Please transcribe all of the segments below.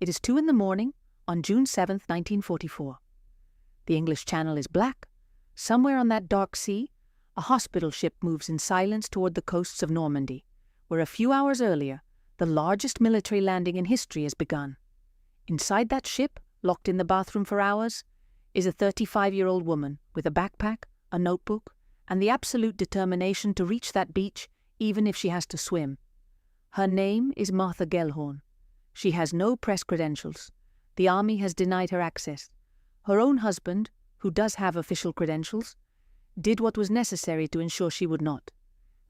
It is 2 in the morning on June 7th, 1944. The English Channel is black. Somewhere on that dark sea, a hospital ship moves in silence toward the coasts of Normandy, where a few hours earlier, the largest military landing in history has begun. Inside that ship, locked in the bathroom for hours, is a 35-year-old woman with a backpack, a notebook, and the absolute determination to reach that beach even if she has to swim. Her name is Martha Gellhorn. She has no press credentials. The army has denied her access. Her own husband, who does have official credentials, did what was necessary to ensure she would not.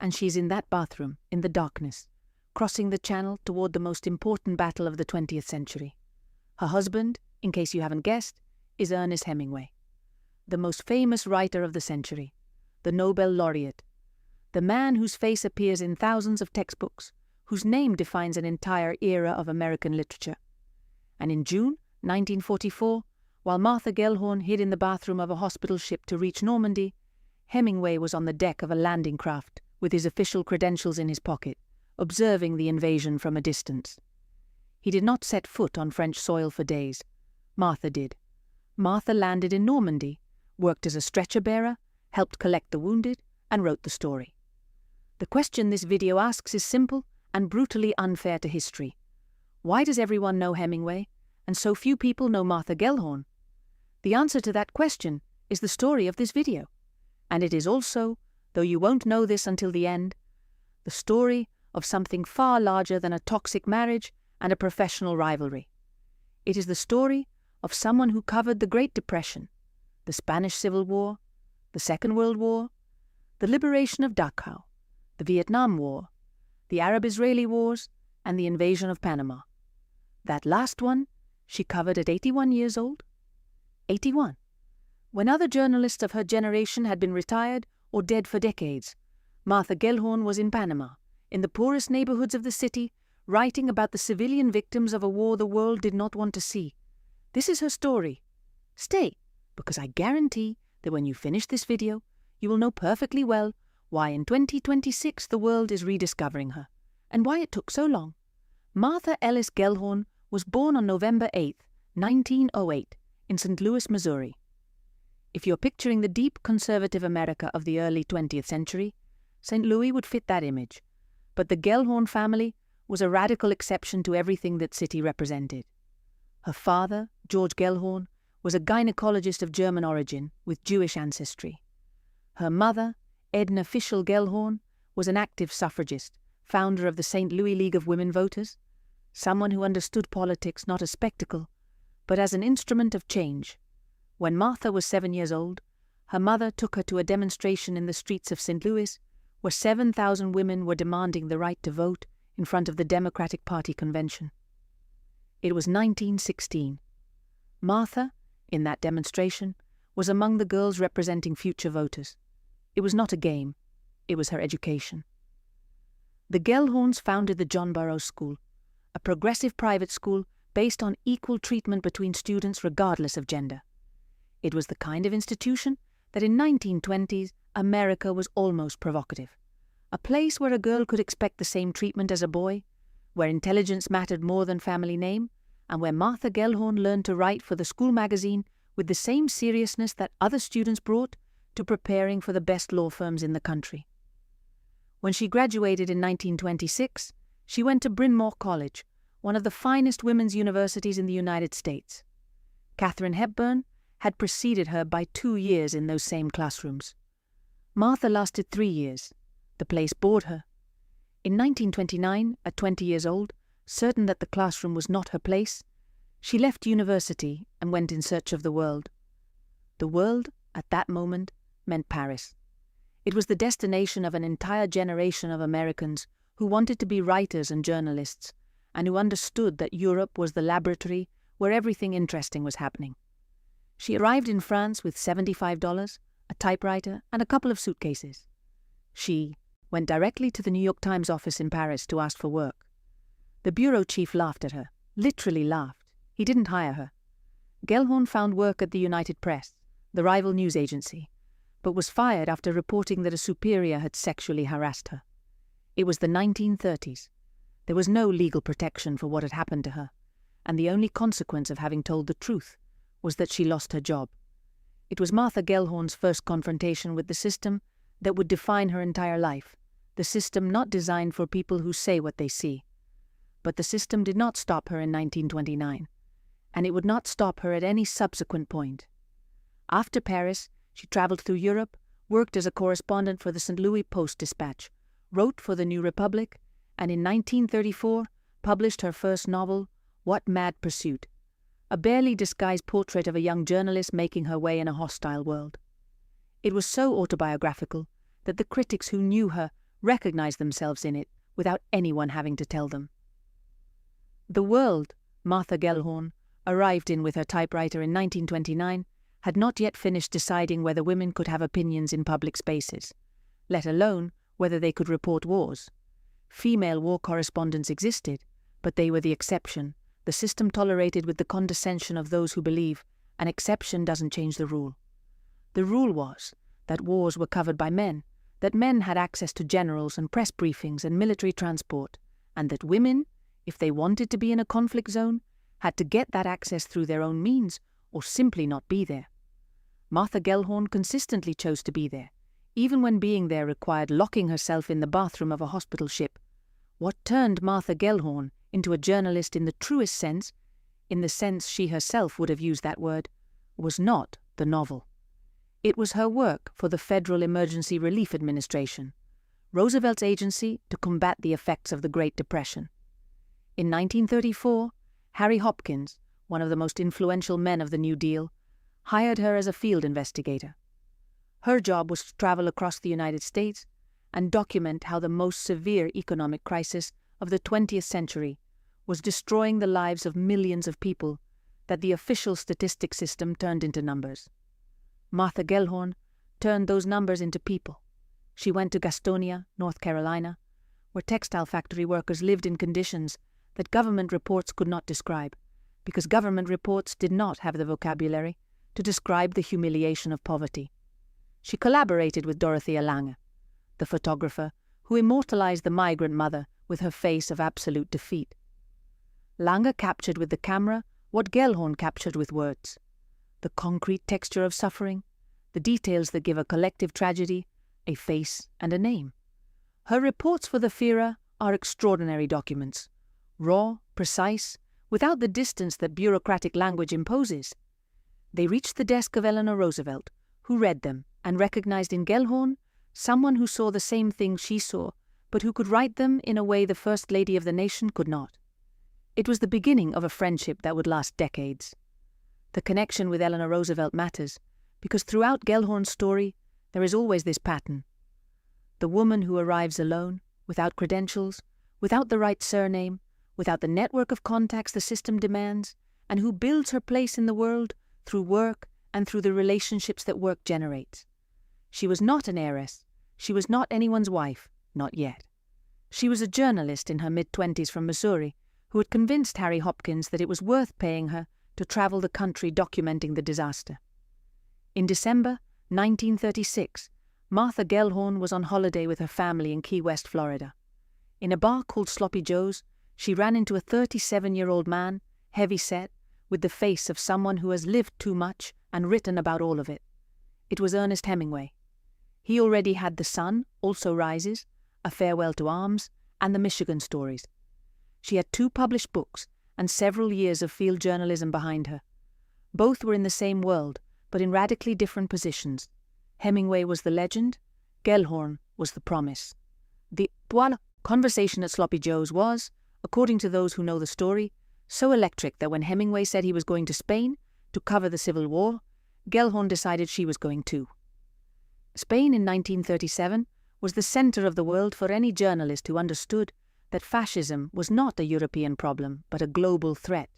And she's in that bathroom, in the darkness, crossing the channel toward the most important battle of the 20th century. Her husband, in case you haven't guessed, is Ernest Hemingway, the most famous writer of the century, the Nobel laureate, the man whose face appears in thousands of textbooks, whose name defines an entire era of American literature. And in June 1944, while Martha Gellhorn hid in the bathroom of a hospital ship to reach Normandy, Hemingway was on the deck of a landing craft with his official credentials in his pocket, observing the invasion from a distance. He did not set foot on French soil for days. Martha did. Martha landed in Normandy, worked as a stretcher-bearer, helped collect the wounded, and wrote the story. The question this video asks is simple and brutally unfair to history. Why does everyone know Hemingway, and so few people know Martha Gellhorn? The answer to that question is the story of this video. And it is also, though you won't know this until the end, the story of something far larger than a toxic marriage and a professional rivalry. It is the story of someone who covered the Great Depression, the Spanish Civil War, the Second World War, the liberation of Dachau, the Vietnam War, the Arab-Israeli Wars, and the invasion of Panama. That last one she covered at 81 years old. 81. When other journalists of her generation had been retired or dead for decades, Martha Gellhorn was in Panama, in the poorest neighborhoods of the city, writing about the civilian victims of a war the world did not want to see. This is her story. Stay, because I guarantee that when you finish this video, you will know perfectly well why in 2026 the world is rediscovering her, and why it took so long. Martha Ellis Gellhorn was born on November 8, 1908, in St. Louis, Missouri. If you're picturing the deep conservative America of the early 20th century, St. Louis would fit that image. But the Gellhorn family was a radical exception to everything that city represented. Her father, George Gellhorn, was a gynecologist of German origin with Jewish ancestry. Her mother, Edna Fischel Gellhorn, was an active suffragist, founder of the St. Louis League of Women Voters, someone who understood politics not as spectacle, but as an instrument of change. When Martha was 7 years old, her mother took her to a demonstration in the streets of St. Louis, where 7,000 women were demanding the right to vote in front of the Democratic Party convention. It was 1916. Martha, in that demonstration, was among the girls representing future voters. It was not a game, it was her education. The Gellhorns founded the John Burroughs School, a progressive private school based on equal treatment between students regardless of gender. It was the kind of institution that in 1920s America was almost provocative. A place where a girl could expect the same treatment as a boy, where intelligence mattered more than family name, and where Martha Gellhorn learned to write for the school magazine with the same seriousness that other students brought to preparing for the best law firms in the country. When she graduated in 1926, she went to Bryn Mawr College, one of the finest women's universities in the United States. Katharine Hepburn had preceded her by 2 years in those same classrooms. Martha lasted 3 years. The place bored her. In 1929, at 20 years old, certain that the classroom was not her place, she left university and went in search of the world. The world, at that moment, meant Paris. It was the destination of an entire generation of Americans who wanted to be writers and journalists, and who understood that Europe was the laboratory where everything interesting was happening. She arrived in France with $75, a typewriter, and a couple of suitcases. She went directly to the New York Times office in Paris to ask for work. The bureau chief laughed at her, literally laughed. He didn't hire her. Gellhorn found work at the United Press, the rival news agency, but was fired after reporting that a superior had sexually harassed her. It was the 1930s. There was no legal protection for what had happened to her, and the only consequence of having told the truth was that she lost her job. It was Martha Gellhorn's first confrontation with the system that would define her entire life, the system not designed for people who say what they see. But the system did not stop her in 1929, and it would not stop her at any subsequent point. After Paris, she traveled through Europe, worked as a correspondent for the St. Louis Post-Dispatch, wrote for the New Republic, and in 1934 published her first novel, What Mad Pursuit, a barely disguised portrait of a young journalist making her way in a hostile world. It was so autobiographical that the critics who knew her recognized themselves in it without anyone having to tell them. The world Martha Gellhorn arrived in with her typewriter in 1929 had not yet finished deciding whether women could have opinions in public spaces, let alone whether they could report wars. Female war correspondents existed, but they were the exception. The system tolerated with the condescension of those who believe an exception doesn't change the rule. The rule was that wars were covered by men, that men had access to generals and press briefings and military transport, and that women, if they wanted to be in a conflict zone, had to get that access through their own means or simply not be there. Martha Gellhorn consistently chose to be there, even when being there required locking herself in the bathroom of a hospital ship. What turned Martha Gellhorn into a journalist in the truest sense, in the sense she herself would have used that word, was not the novel. It was her work for the Federal Emergency Relief Administration, Roosevelt's agency to combat the effects of the Great Depression. In 1934, Harry Hopkins, one of the most influential men of the New Deal, hired her as a field investigator. Her job was to travel across the United States and document how the most severe economic crisis of the 20th century was destroying the lives of millions of people that the official statistics system turned into numbers. Martha Gellhorn turned those numbers into people. She went to Gastonia, North Carolina, where textile factory workers lived in conditions that government reports could not describe, because government reports did not have the vocabulary to describe the humiliation of poverty. She collaborated with Dorothea Lange, the photographer who immortalized the migrant mother with her face of absolute defeat. Lange captured with the camera what Gellhorn captured with words: the concrete texture of suffering, the details that give a collective tragedy a face and a name. Her reports for the Führer are extraordinary documents, raw, precise, without the distance that bureaucratic language imposes. They reached the desk of Eleanor Roosevelt, who read them and recognized in Gellhorn someone who saw the same things she saw, but who could write them in a way the First Lady of the nation could not. It was the beginning of a friendship that would last decades. The connection with Eleanor Roosevelt matters, because throughout Gellhorn's story there is always this pattern. The woman who arrives alone, without credentials, without the right surname, without the network of contacts the system demands, and who builds her place in the world through work and through the relationships that work generates. She was not an heiress. She was not anyone's wife, not yet. She was a journalist in her mid-20s from Missouri who had convinced Harry Hopkins that it was worth paying her to travel the country documenting the disaster. In December 1936, Martha Gellhorn was on holiday with her family in Key West, Florida. In a bar called Sloppy Joe's, she ran into a 37-year-old man, heavy-set, with the face of someone who has lived too much and written about all of it. It was Ernest Hemingway. He already had The Sun, Also Rises, A Farewell to Arms, and The Michigan Stories. She had 2 published books and several years of field journalism behind her. Both were in the same world, but in radically different positions. Hemingway was the legend, Gellhorn was the promise. The conversation at Sloppy Joe's was, according to those who know the story, so electric that when Hemingway said he was going to Spain to cover the Civil War, Gellhorn decided she was going too. Spain in 1937 was the center of the world for any journalist who understood that fascism was not a European problem but a global threat.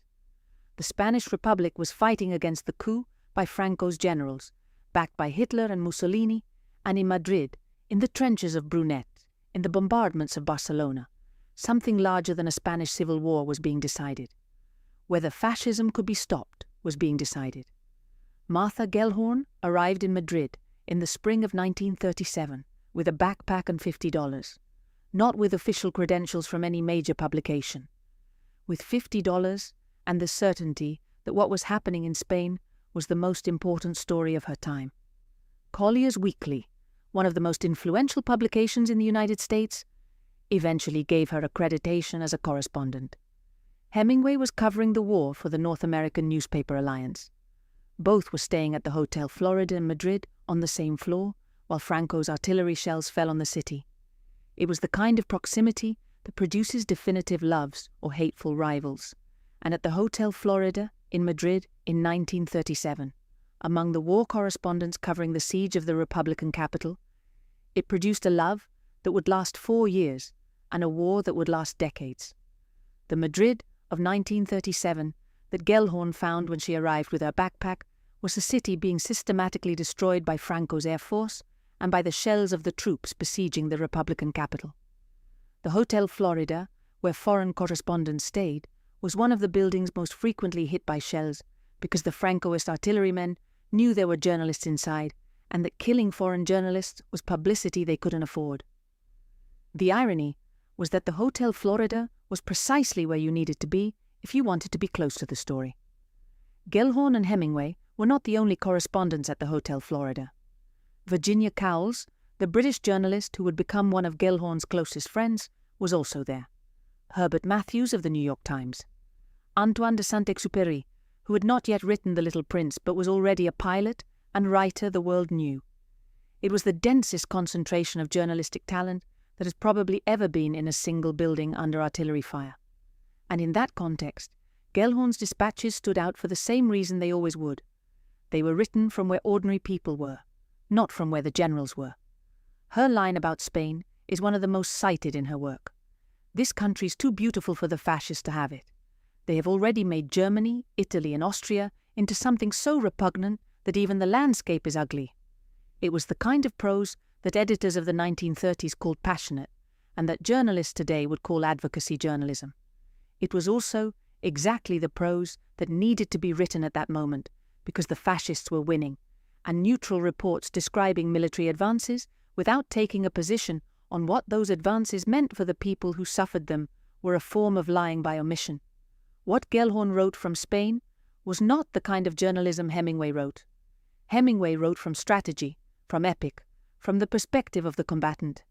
The Spanish Republic was fighting against the coup by Franco's generals, backed by Hitler and Mussolini, and in Madrid, in the trenches of Brunet, in the bombardments of Barcelona, something larger than a Spanish civil war was being decided. Whether fascism could be stopped was being decided. Martha Gellhorn arrived in Madrid in the spring of 1937 with a backpack and $50, not with official credentials from any major publication. With $50 and the certainty that what was happening in Spain was the most important story of her time. Collier's Weekly, one of the most influential publications in the United States, eventually gave her accreditation as a correspondent. Hemingway was covering the war for the North American Newspaper Alliance. Both were staying at the Hotel Florida in Madrid on the same floor, while Franco's artillery shells fell on the city. It was the kind of proximity that produces definitive loves or hateful rivals, and at the Hotel Florida in Madrid in 1937, among the war correspondents covering the siege of the Republican capital, it produced a love that would last 4 years and a war that would last decades. The Madrid of 1937 that Gellhorn found when she arrived with her backpack was a city being systematically destroyed by Franco's air force and by the shells of the troops besieging the Republican capital. The Hotel Florida, where foreign correspondents stayed, was one of the buildings most frequently hit by shells because the Francoist artillerymen knew there were journalists inside and that killing foreign journalists was publicity they couldn't afford. The irony was that the Hotel Florida was precisely where you needed to be if you wanted to be close to the story. Gellhorn and Hemingway were not the only correspondents at the Hotel Florida. Virginia Cowles, the British journalist who would become one of Gellhorn's closest friends, was also there. Herbert Matthews of the New York Times. Antoine de Saint-Exupéry, who had not yet written The Little Prince but was already a pilot and writer the world knew. It was the densest concentration of journalistic talent that has probably ever been in a single building under artillery fire. And in that context, Gellhorn's dispatches stood out for the same reason they always would. They were written from where ordinary people were, not from where the generals were. Her line about Spain is one of the most cited in her work. This country's too beautiful for the fascists to have it. They have already made Germany, Italy and Austria into something so repugnant that even the landscape is ugly. It was the kind of prose that editors of the 1930s called passionate, and that journalists today would call advocacy journalism. It was also exactly the prose that needed to be written at that moment, because the fascists were winning, and neutral reports describing military advances without taking a position on what those advances meant for the people who suffered them were a form of lying by omission. What Gellhorn wrote from Spain was not the kind of journalism Hemingway wrote. Hemingway wrote from strategy, from epic, from the perspective of the combatant.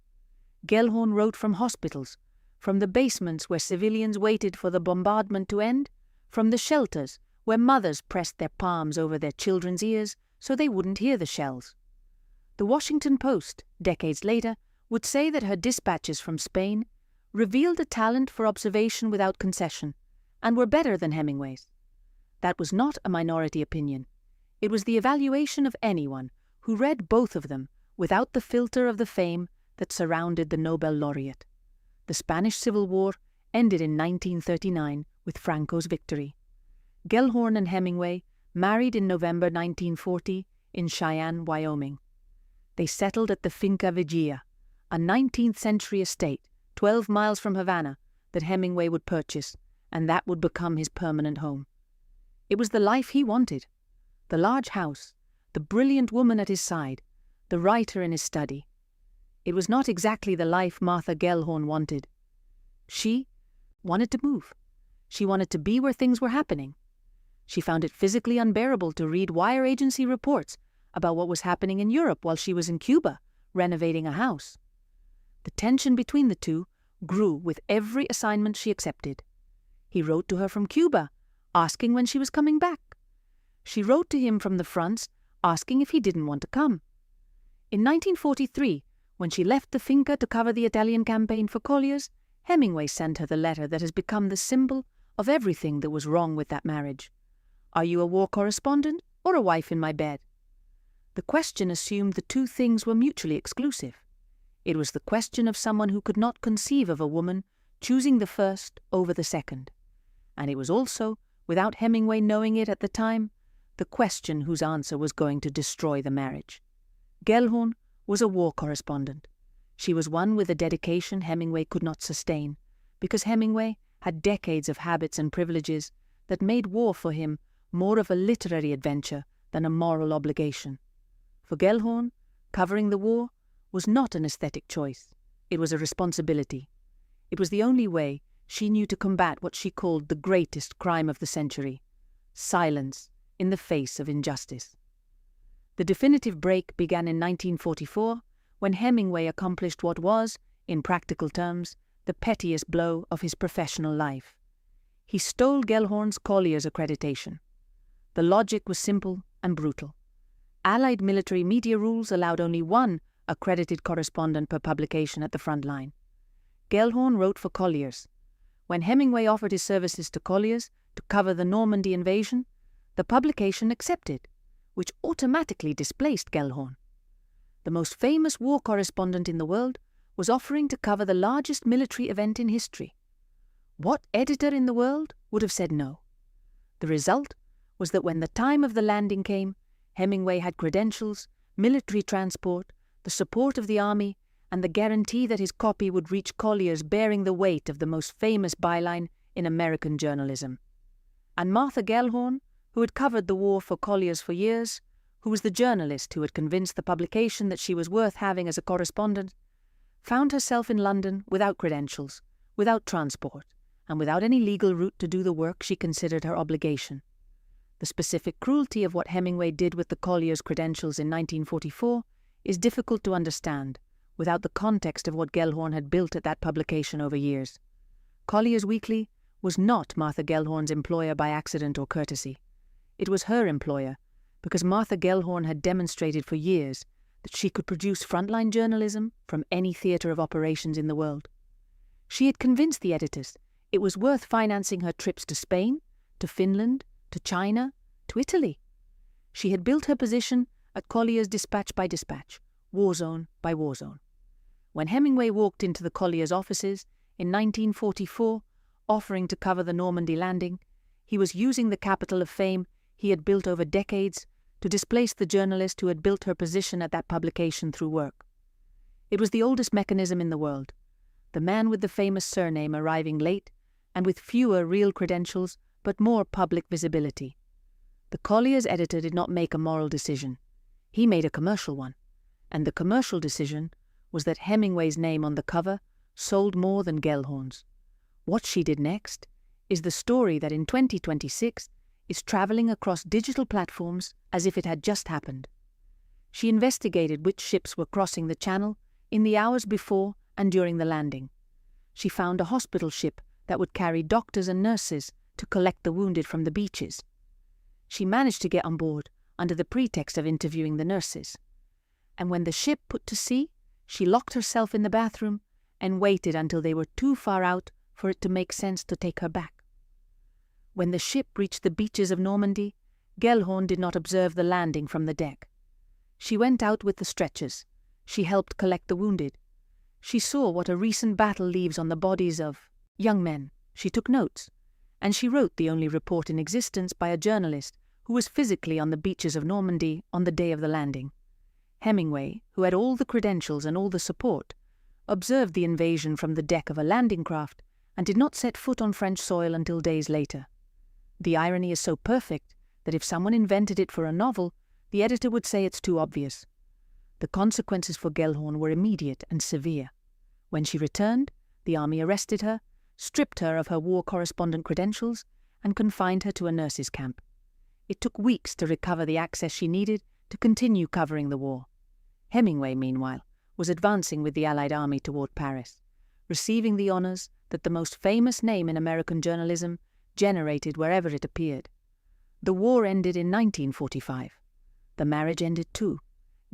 Gellhorn wrote from hospitals, from the basements where civilians waited for the bombardment to end, from the shelters where mothers pressed their palms over their children's ears so they wouldn't hear the shells. The Washington Post, decades later, would say that her dispatches from Spain revealed a talent for observation without concession, and were better than Hemingway's. That was not a minority opinion. It was the evaluation of anyone who read both of them without the filter of the fame that surrounded the Nobel laureate. The Spanish Civil War ended in 1939 with Franco's victory. Gellhorn and Hemingway married in November 1940 in Cheyenne, Wyoming. They settled at the Finca Vigía, a 19th-century estate 12 miles from Havana that Hemingway would purchase, and that would become his permanent home. It was the life he wanted. The large house, the brilliant woman at his side, the writer in his study. It was not exactly the life Martha Gellhorn wanted. She wanted to move. She wanted to be where things were happening. She found it physically unbearable to read wire agency reports about what was happening in Europe while she was in Cuba, renovating a house. The tension between the two grew with every assignment she accepted. He wrote to her from Cuba, asking when she was coming back. She wrote to him from the fronts, asking if he didn't want to come. In 1943, when she left the finca to cover the Italian campaign for Collier's, Hemingway sent her the letter that has become the symbol of everything that was wrong with that marriage. Are you a war correspondent or a wife in my bed? The question assumed the two things were mutually exclusive. It was the question of someone who could not conceive of a woman choosing the first over the second. And it was also, without Hemingway knowing it at the time, the question whose answer was going to destroy the marriage. Gellhorn was a war correspondent. She was one with a dedication Hemingway could not sustain, because Hemingway had decades of habits and privileges that made war for him more of a literary adventure than a moral obligation. For Gellhorn, covering the war was not an aesthetic choice. It was a responsibility. It was the only way she knew to combat what she called the greatest crime of the century: silence in the face of injustice. The definitive break began in 1944, when Hemingway accomplished what was, in practical terms, the pettiest blow of his professional life. He stole Gellhorn's Collier's accreditation. The logic was simple and brutal. Allied military media rules allowed only one accredited correspondent per publication at the front line. Gellhorn wrote for Collier's. When Hemingway offered his services to Collier's to cover the Normandy invasion, the publication accepted, which automatically displaced Gellhorn. The most famous war correspondent in the world was offering to cover the largest military event in history. What editor in the world would have said no? The result was that when the time of the landing came, Hemingway had credentials, military transport, the support of the army, and the guarantee that his copy would reach Collier's bearing the weight of the most famous byline in American journalism. And Martha Gellhorn, who had covered the war for Collier's for years, who was the journalist who had convinced the publication that she was worth having as a correspondent, found herself in London without credentials, without transport, and without any legal route to do the work she considered her obligation. The specific cruelty of what Hemingway did with the Collier's credentials in 1944 is difficult to understand without the context of what Gellhorn had built at that publication over years. Collier's Weekly was not Martha Gellhorn's employer by accident or courtesy. It was her employer because Martha Gellhorn had demonstrated for years that she could produce frontline journalism from any theatre of operations in the world. She had convinced the editors it was worth financing her trips to Spain, to Finland, to China, to Italy. She had built her position at Collier's dispatch by dispatch, war zone by war zone. When Hemingway walked into the Collier's offices in 1944, offering to cover the Normandy landing, he was using the capital of fame he had built over decades to displace the journalist who had built her position at that publication through work. It was the oldest mechanism in the world, the man with the famous surname arriving late and with fewer real credentials but more public visibility. The Collier's editor did not make a moral decision. He made a commercial one, and the commercial decision was that Hemingway's name on the cover sold more than Gellhorn's. What she did next is the story that in 2026 is traveling across digital platforms as if it had just happened. She investigated which ships were crossing the channel in the hours before and during the landing. She found a hospital ship that would carry doctors and nurses to collect the wounded from the beaches. She managed to get on board under the pretext of interviewing the nurses. And when the ship put to sea, she locked herself in the bathroom and waited until they were too far out for it to make sense to take her back. When the ship reached the beaches of Normandy, Gellhorn did not observe the landing from the deck. She went out with the stretchers. She helped collect the wounded. She saw what a recent battle leaves on the bodies of young men. She took notes, and she wrote the only report in existence by a journalist who was physically on the beaches of Normandy on the day of the landing. Hemingway, who had all the credentials and all the support, observed the invasion from the deck of a landing craft and did not set foot on French soil until days later. The irony is so perfect that if someone invented it for a novel, the editor would say it's too obvious. The consequences for Gellhorn were immediate and severe. When she returned, the army arrested her, stripped her of her war correspondent credentials, and confined her to a nurses' camp. It took weeks to recover the access she needed to continue covering the war. Hemingway, meanwhile, was advancing with the Allied army toward Paris, receiving the honors that the most famous name in American journalism generated wherever it appeared. The war ended in 1945. The marriage ended too.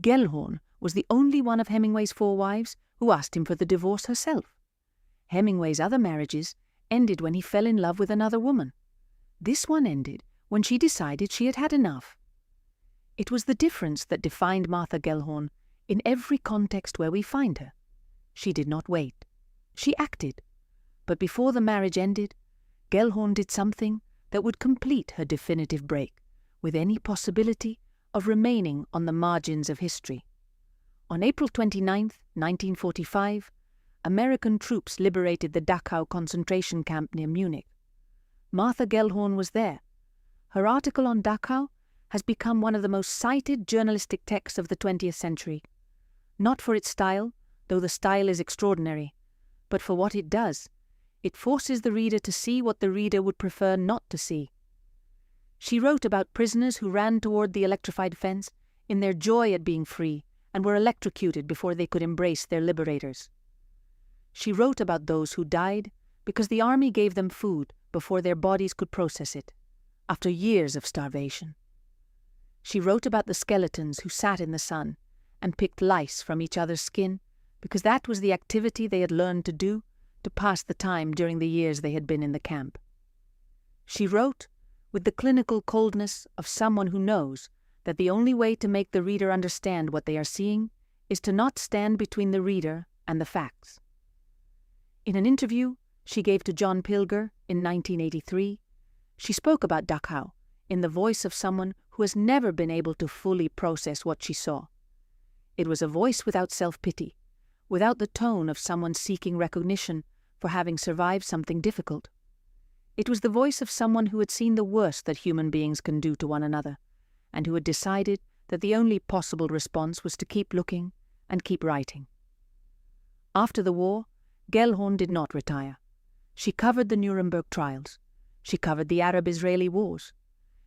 Gellhorn was the only one of Hemingway's 4 wives who asked him for the divorce herself. Hemingway's other marriages ended when he fell in love with another woman. This one ended when she decided she had had enough. It was the difference that defined Martha Gellhorn in every context where we find her. She did not wait. She acted. But before the marriage ended, Gellhorn did something that would complete her definitive break, with any possibility of remaining on the margins of history. On April 29, 1945, American troops liberated the Dachau concentration camp near Munich. Martha Gellhorn was there. Her article on Dachau has become one of the most cited journalistic texts of the 20th century. Not for its style, though the style is extraordinary, but for what it does. It forces the reader to see what the reader would prefer not to see. She wrote about prisoners who ran toward the electrified fence in their joy at being free and were electrocuted before they could embrace their liberators. She wrote about those who died because the army gave them food before their bodies could process it, after years of starvation. She wrote about the skeletons who sat in the sun and picked lice from each other's skin because that was the activity they had learned to do to pass the time during the years they had been in the camp. She wrote with the clinical coldness of someone who knows that the only way to make the reader understand what they are seeing is to not stand between the reader and the facts. In an interview she gave to John Pilger in 1983, she spoke about Dachau in the voice of someone who has never been able to fully process what she saw. It was a voice without self-pity, without the tone of someone seeking recognition for having survived something difficult. It was the voice of someone who had seen the worst that human beings can do to one another, and who had decided that the only possible response was to keep looking and keep writing. After the war, Gellhorn did not retire. She covered the Nuremberg trials. She covered the Arab-Israeli wars.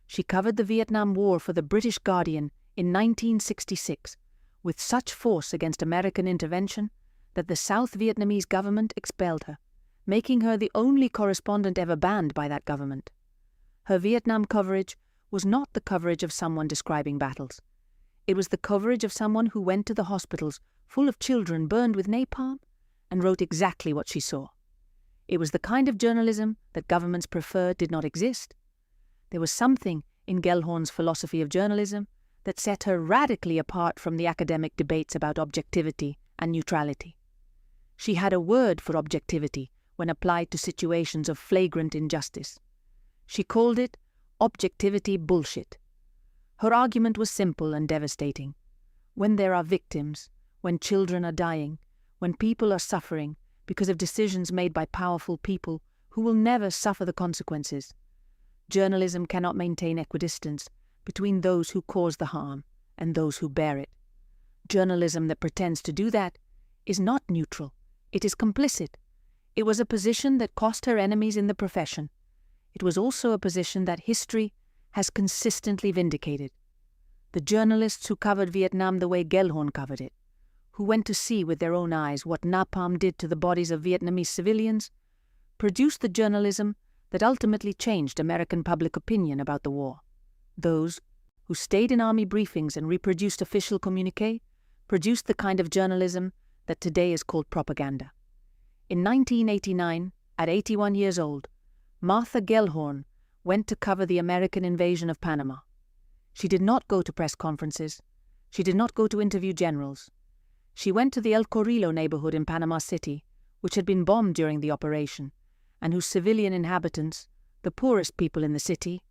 She covered the Vietnam War for the British Guardian in 1966 with such force against American intervention that the South Vietnamese government expelled her, making her the only correspondent ever banned by that government. Her Vietnam coverage was not the coverage of someone describing battles. It was the coverage of someone who went to the hospitals full of children burned with napalm and wrote exactly what she saw. It was the kind of journalism that governments prefer did not exist. There was something in Gellhorn's philosophy of journalism that set her radically apart from the academic debates about objectivity and neutrality. She had a word for objectivity when applied to situations of flagrant injustice. She called it objectivity bullshit. Her argument was simple and devastating. When there are victims, when children are dying, when people are suffering because of decisions made by powerful people who will never suffer the consequences, journalism cannot maintain equidistance between those who cause the harm and those who bear it. Journalism that pretends to do that is not neutral. It is complicit. It was a position that cost her enemies in the profession. It was also a position that history has consistently vindicated. The journalists who covered Vietnam the way Gellhorn covered it, who went to see with their own eyes what napalm did to the bodies of Vietnamese civilians, produced the journalism that ultimately changed American public opinion about the war. Those who stayed in army briefings and reproduced official communiqué produced the kind of journalism that today is called propaganda. In 1989, at 81 years old, Martha Gellhorn went to cover the American invasion of Panama. She did not go to press conferences. She did not go to interview generals. She went to the El Corrillo neighborhood in Panama City, which had been bombed during the operation, and whose civilian inhabitants, the poorest people in the city,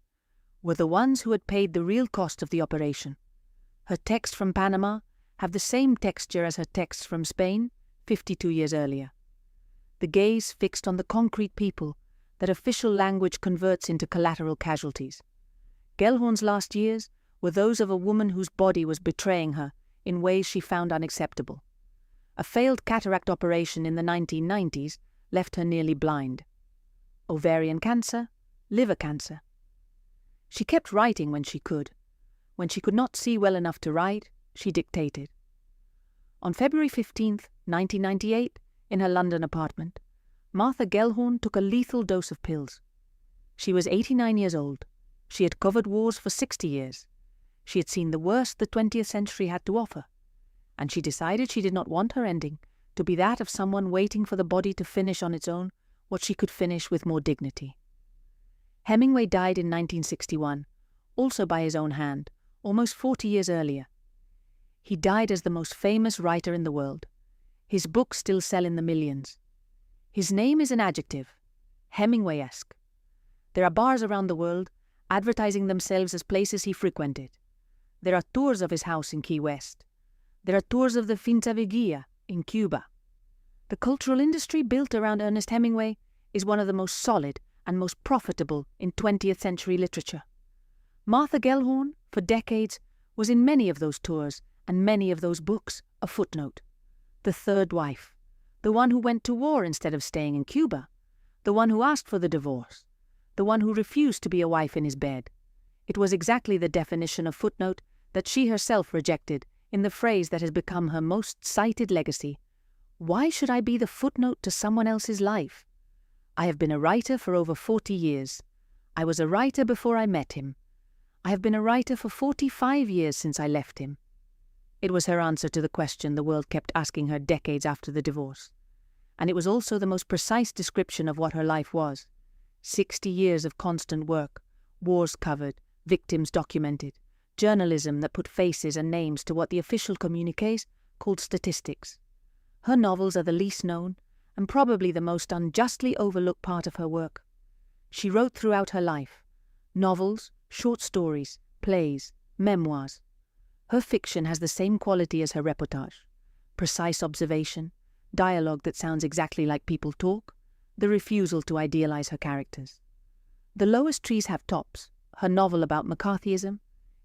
were the ones who had paid the real cost of the operation. Her texts from Panama have the same texture as her texts from Spain 52 years earlier. The gaze fixed on the concrete people that official language converts into collateral casualties. Gellhorn's last years were those of a woman whose body was betraying her in ways she found unacceptable. A failed cataract operation in the 1990s left her nearly blind. Ovarian cancer, liver cancer. She kept writing when she could. When she could not see well enough to write, she dictated. On February 15, 1998, in her London apartment, Martha Gellhorn took a lethal dose of pills. She was 89 years old. She had covered wars for 60 years. She had seen the worst the 20th century had to offer, and she decided she did not want her ending to be that of someone waiting for the body to finish on its own what she could finish with more dignity. Hemingway died in 1961, also by his own hand, almost 40 years earlier. He died as the most famous writer in the world. His books still sell in the millions. His name is an adjective, Hemingway-esque. There are bars around the world advertising themselves as places he frequented. There are tours of his house in Key West. There are tours of the Finca Vigía in Cuba. The cultural industry built around Ernest Hemingway is one of the most solid and most profitable in 20th century literature. Martha Gellhorn, for decades, was in many of those tours and many of those books a footnote. The third wife, the one who went to war instead of staying in Cuba, the one who asked for the divorce, the one who refused to be a wife in his bed. It was exactly the definition of footnote that she herself rejected in the phrase that has become her most cited legacy. Why should I be the footnote to someone else's life? I have been a writer for over 40 years. I was a writer before I met him. I have been a writer for 45 years since I left him. It was her answer to the question the world kept asking her decades after the divorce. And it was also the most precise description of what her life was. 60 years of constant work, wars covered, victims documented, journalism that put faces and names to what the official communiques called statistics. Her novels are the least known and probably the most unjustly overlooked part of her work. She wrote throughout her life novels, short stories, plays, memoirs. Her fiction has the same quality as her reportage: precise observation, dialogue that sounds exactly like people talk, the refusal to idealize her characters. The Lowest Trees Have Tops, her novel about McCarthyism,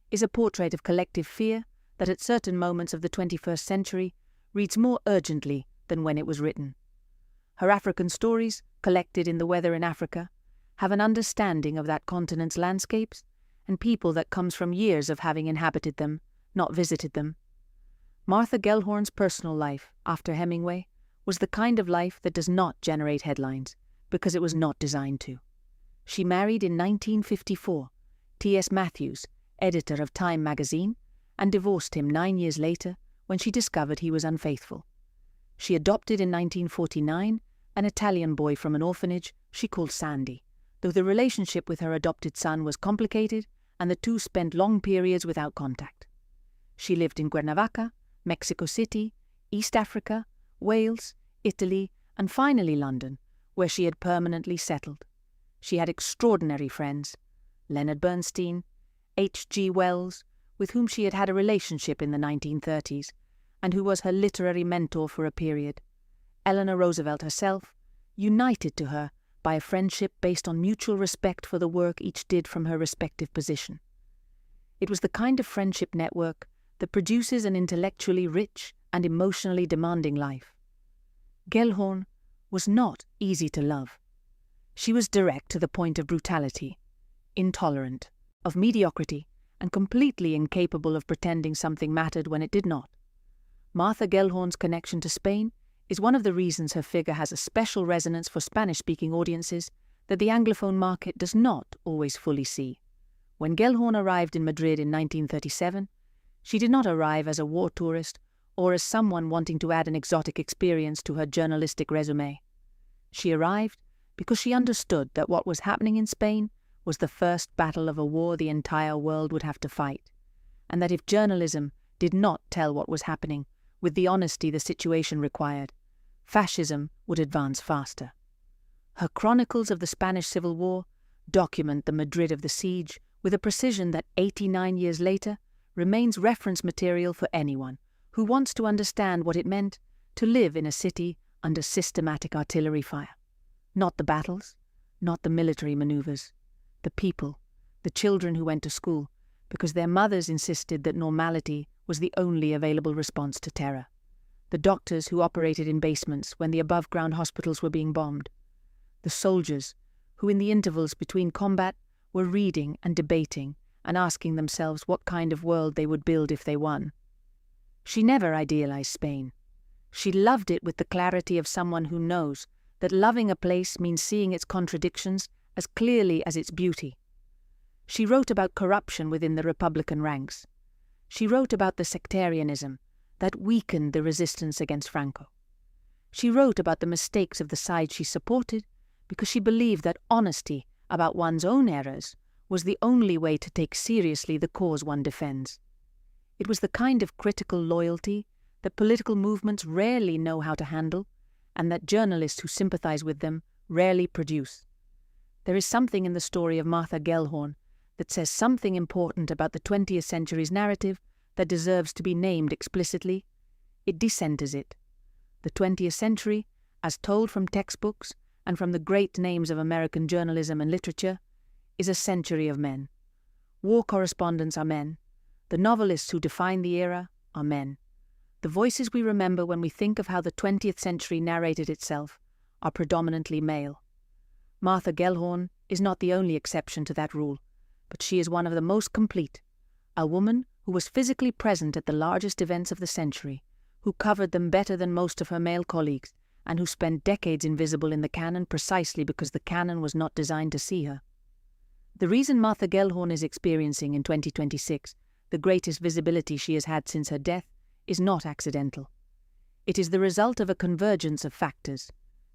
is a portrait of collective fear that at certain moments of the 21st century reads more urgently than when it was written. Her African stories, collected in The Weather in Africa, have an understanding of that continent's landscapes and people that comes from years of having inhabited them, not visited them. Martha Gellhorn's personal life, after Hemingway, was the kind of life that does not generate headlines, because it was not designed to. She married in 1954 T.S. Matthews, editor of Time magazine, and divorced him 9 years later when she discovered he was unfaithful. She adopted in 1949 an Italian boy from an orphanage she called Sandy, though the relationship with her adopted son was complicated and the two spent long periods without contact. She lived in Cuernavaca, Mexico City, East Africa, Wales, Italy, and finally London, where she had permanently settled. She had extraordinary friends: Leonard Bernstein, H.G. Wells, with whom she had had a relationship in the 1930s, and who was her literary mentor for a period, Eleanor Roosevelt herself, united to her by a friendship based on mutual respect for the work each did from her respective position. It was the kind of friendship network that produces an intellectually rich and emotionally demanding life. Gellhorn was not easy to love. She was direct to the point of brutality, intolerant of mediocrity, and completely incapable of pretending something mattered when it did not. Martha Gellhorn's connection to Spain is one of the reasons her figure has a special resonance for Spanish-speaking audiences that the Anglophone market does not always fully see. When Gellhorn arrived in Madrid in 1937, she did not arrive as a war tourist or as someone wanting to add an exotic experience to her journalistic resume. She arrived because she understood that what was happening in Spain was the first battle of a war the entire world would have to fight, and that if journalism did not tell what was happening with the honesty the situation required, fascism would advance faster. Her chronicles of the Spanish Civil War document the Madrid of the siege with a precision that 89 years later remains reference material for anyone who wants to understand what it meant to live in a city under systematic artillery fire. Not the battles, not the military maneuvers, the people, the children who went to school because their mothers insisted that normality was the only available response to terror, the doctors who operated in basements when the above-ground hospitals were being bombed, the soldiers who in the intervals between combat were reading and debating and asking themselves what kind of world they would build if they won. She never idealized Spain. She loved it with the clarity of someone who knows that loving a place means seeing its contradictions as clearly as its beauty. She wrote about corruption within the Republican ranks. She wrote about the sectarianism that weakened the resistance against Franco. She wrote about the mistakes of the side she supported because she believed that honesty about one's own errors was the only way to take seriously the cause one defends. It was the kind of critical loyalty that political movements rarely know how to handle, and that journalists who sympathize with them rarely produce. There is something in the story of Martha Gellhorn that says something important about the 20th century's narrative that deserves to be named explicitly. It decenters it. The 20th century, as told from textbooks and from the great names of American journalism and literature, is a century of men. War correspondents are men. The novelists who define the era are men. The voices we remember when we think of how the 20th century narrated itself are predominantly male. Martha Gellhorn is not the only exception to that rule, but she is one of the most complete. A woman who was physically present at the largest events of the century, who covered them better than most of her male colleagues, and who spent decades invisible in the canon precisely because the canon was not designed to see her. The reason Martha Gellhorn is experiencing in 2026 the greatest visibility she has had since her death is not accidental. It is the result of a convergence of factors.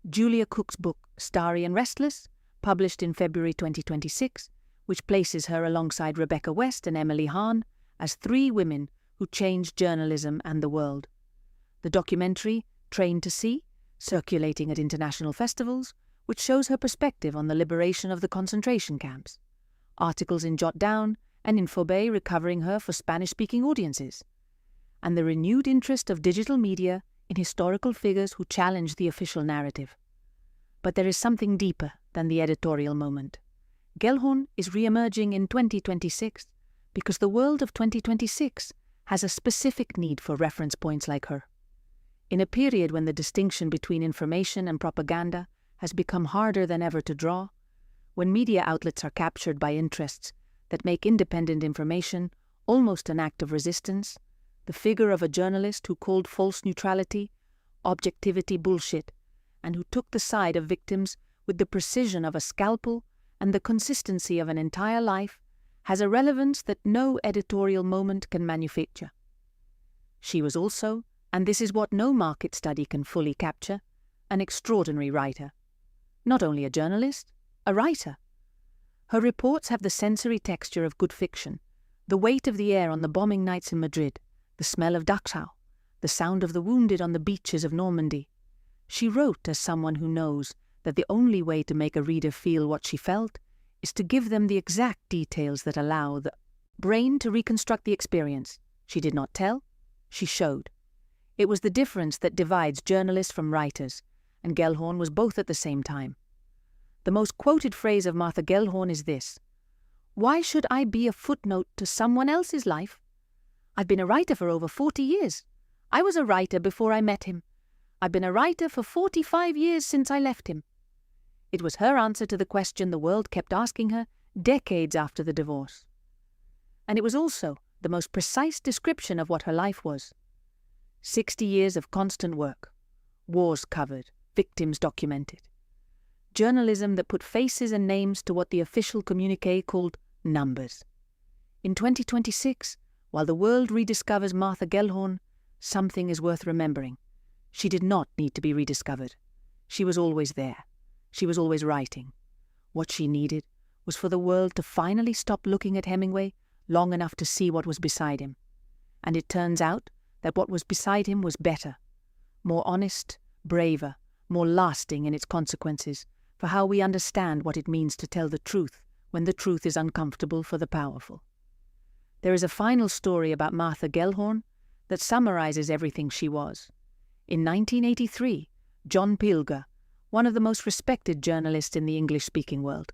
Julia Cook's book, Starry and Restless, published in February 2026, which places her alongside Rebecca West and Emily Hahn as three women who changed journalism and the world. The documentary, Trained to See, circulating at international festivals, which shows her perspective on the liberation of the concentration camps. Articles in Jot Down and Infobay recovering her for Spanish-speaking audiences. And the renewed interest of digital media in historical figures who challenge the official narrative. But there is something deeper than the editorial moment. Gellhorn is re-emerging in 2026 because the world of 2026 has a specific need for reference points like her. In a period when the distinction between information and propaganda has become harder than ever to draw, when media outlets are captured by interests that make independent information almost an act of resistance, the figure of a journalist who called false neutrality, objectivity bullshit, and who took the side of victims with the precision of a scalpel and the consistency of an entire life, has a relevance that no editorial moment can manufacture. She was also, and this is what no market study can fully capture, an extraordinary writer. Not only a journalist, a writer. Her reports have the sensory texture of good fiction, the weight of the air on the bombing nights in Madrid, the smell of Dachau, the sound of the wounded on the beaches of Normandy. She wrote as someone who knows that the only way to make a reader feel what she felt is to give them the exact details that allow the brain to reconstruct the experience. She did not tell, she showed. It was the difference that divides journalists from writers, and Gellhorn was both at the same time. The most quoted phrase of Martha Gellhorn is this: "Why should I be a footnote to someone else's life? I've been a writer for over 40 years. I was a writer before I met him. I've been a writer for 45 years since I left him." It was her answer to the question the world kept asking her decades after the divorce. And it was also the most precise description of what her life was. 60 years of constant work, wars covered, victims documented. Journalism that put faces and names to what the official communique called numbers. In 2026, while the world rediscovers Martha Gellhorn, something is worth remembering. She did not need to be rediscovered. She was always there. She was always writing. What she needed was for the world to finally stop looking at Hemingway long enough to see what was beside him. And it turns out that what was beside him was better, more honest, braver, more lasting in its consequences for how we understand what it means to tell the truth when the truth is uncomfortable for the powerful. There is a final story about Martha Gellhorn that summarizes everything she was. In 1983, John Pilger, one of the most respected journalists in the English-speaking world,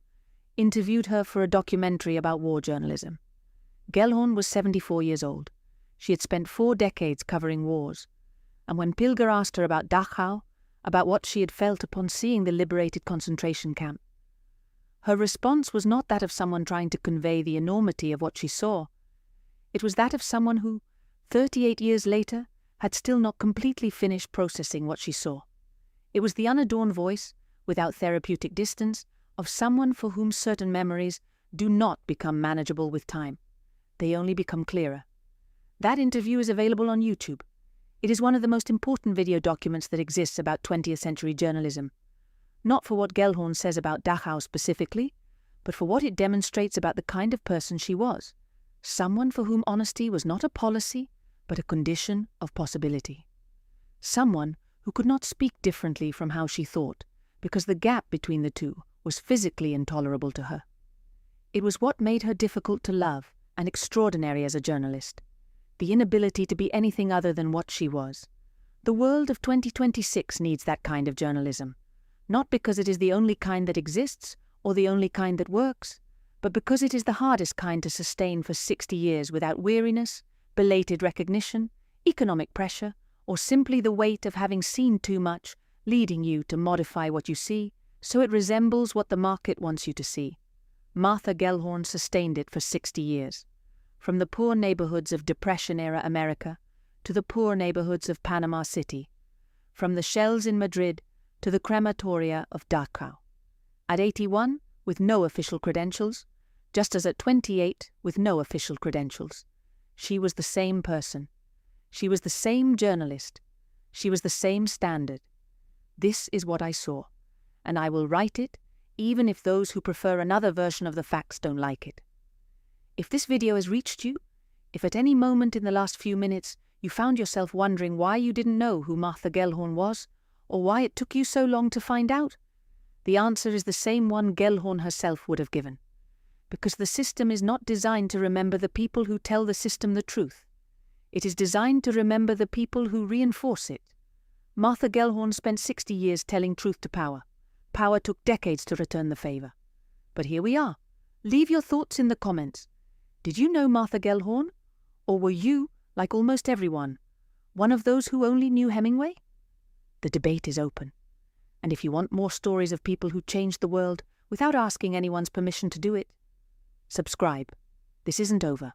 interviewed her for a documentary about war journalism. Gellhorn was 74 years old. She had spent 4 decades covering wars, and when Pilger asked her about Dachau, about what she had felt upon seeing the liberated concentration camp, her response was not that of someone trying to convey the enormity of what she saw. It was that of someone who, 38 years later, had still not completely finished processing what she saw. It was the unadorned voice, without therapeutic distance, of someone for whom certain memories do not become manageable with time. They only become clearer. That interview is available on YouTube. It is one of the most important video documents that exists about 20th century journalism. Not for what Gellhorn says about Dachau specifically, but for what it demonstrates about the kind of person she was. Someone for whom honesty was not a policy, but a condition of possibility. Someone who could not speak differently from how she thought, because the gap between the two was physically intolerable to her. It was what made her difficult to love and extraordinary as a journalist. The inability to be anything other than what she was. The world of 2026 needs that kind of journalism, not because it is the only kind that exists or the only kind that works, but because it is the hardest kind to sustain for 60 years without weariness, belated recognition, economic pressure, or simply the weight of having seen too much, leading you to modify what you see, So it resembles what the market wants you to see. Martha Gellhorn sustained it for 60 years. From the poor neighborhoods of Depression-era America to the poor neighborhoods of Panama City. From the shells in Madrid to the crematoria of Dachau. At 81, with no official credentials, just as at 28, with no official credentials. She was the same person. She was the same journalist. She was the same standard. This is what I saw, and I will write it, even if those who prefer another version of the facts don't like it. If this video has reached you, if at any moment in the last few minutes you found yourself wondering why you didn't know who Martha Gellhorn was, or why it took you so long to find out, the answer is the same one Gellhorn herself would have given. Because the system is not designed to remember the people who tell the system the truth. It is designed to remember the people who reinforce it. Martha Gellhorn spent 60 years telling truth to power. Power took decades to return the favor. But here we are. Leave your thoughts in the comments. Did you know Martha Gellhorn? Or were you, like almost everyone, one of those who only knew Hemingway? The debate is open. And if you want more stories of people who changed the world without asking anyone's permission to do it, subscribe. This isn't over.